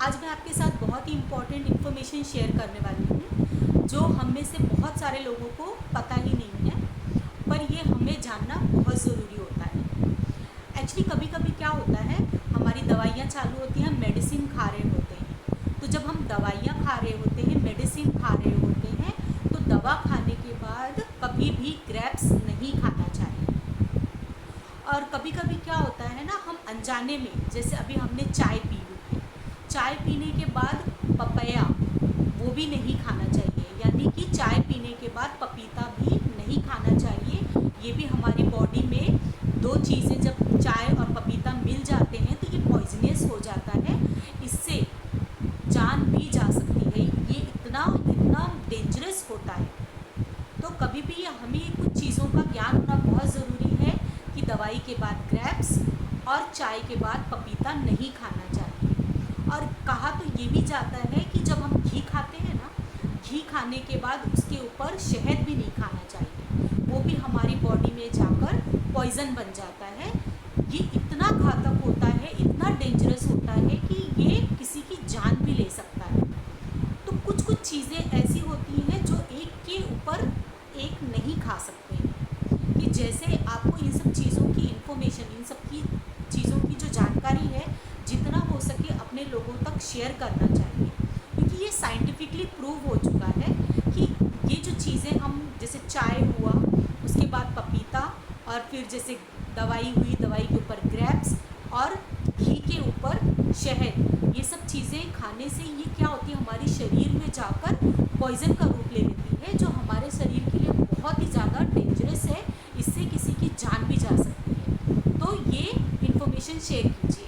आज मैं आपके साथ बहुत ही इम्पॉर्टेंट इन्फॉर्मेशन शेयर करने वाली हूँ जो हम में से बहुत सारे लोगों को पता ही नहीं है, पर ये हमें जानना बहुत ज़रूरी होता है। एक्चुअली कभी कभी क्या होता है, हमारी दवाइयाँ चालू होती हैं, मेडिसिन खा रहे होते हैं। तो जब हम दवाइयाँ खा रहे होते हैं, मेडिसिन खा रहे होते हैं, तो दवा खाने के बाद कभी भी ग्रेप्स नहीं खाना चाहिए। और कभी कभी क्या होता है ना, हम अनजाने में, जैसे अभी हमने चाय पी ली, चाय पीने के बाद पपैया वो भी नहीं खाना चाहिए, यानी कि चाय पीने के बाद पपीता भी नहीं खाना चाहिए। ये भी हमारी बॉडी में दो चीज़ें, जब चाय और पपीता मिल जाते हैं तो ये पॉइजनस हो जाता है, इससे जान भी जा सकती है। ये इतना इतना डेंजरस होता है। तो कभी भी हमें कुछ चीज़ों का ज्ञान होना बहुत ज़रूरी है कि दवाई के बाद ग्रेप्स और चाय के बाद पपीता नहीं खाना चाहिए। और कहा तो ये भी जाता है कि जब हम घी खाते हैं ना, घी खाने के बाद उसके ऊपर शहद भी नहीं खाना चाहिए, वो भी हमारी बॉडी में जाकर पॉइजन बन जाता है। ये इतना घातक होता है, इतना डेंजरस होता है कि ये किसी की जान भी ले सकता है। तो कुछ कुछ चीज़ें ऐसी होती हैं जो एक के ऊपर एक नहीं खा सकते हैं, कि जैसे आपको इन सब चीज़ों की इन्फॉर्मेशन, इन सब की चीज़ों की जो जानकारी है, जितना हो सके अपने लोगों तक शेयर करना चाहिए, क्योंकि ये साइंटिफिकली प्रूव हो चुका है कि ये जो चीज़ें हम, जैसे चाय हुआ, उसके बाद पपीता, और फिर जैसे दवाई हुई, दवाई के ऊपर ग्रेप्स और घी के ऊपर शहद, ये सब चीज़ें खाने से ये क्या होती है, हमारे शरीर में जाकर पॉइजन का रूप ले लेती है, जो हमारे शरीर के लिए बहुत ही ज़्यादा डेंजरस है। इससे किसी की जान भी जा सकती है। तो ये इन्फॉर्मेशन शेयर कीजिए।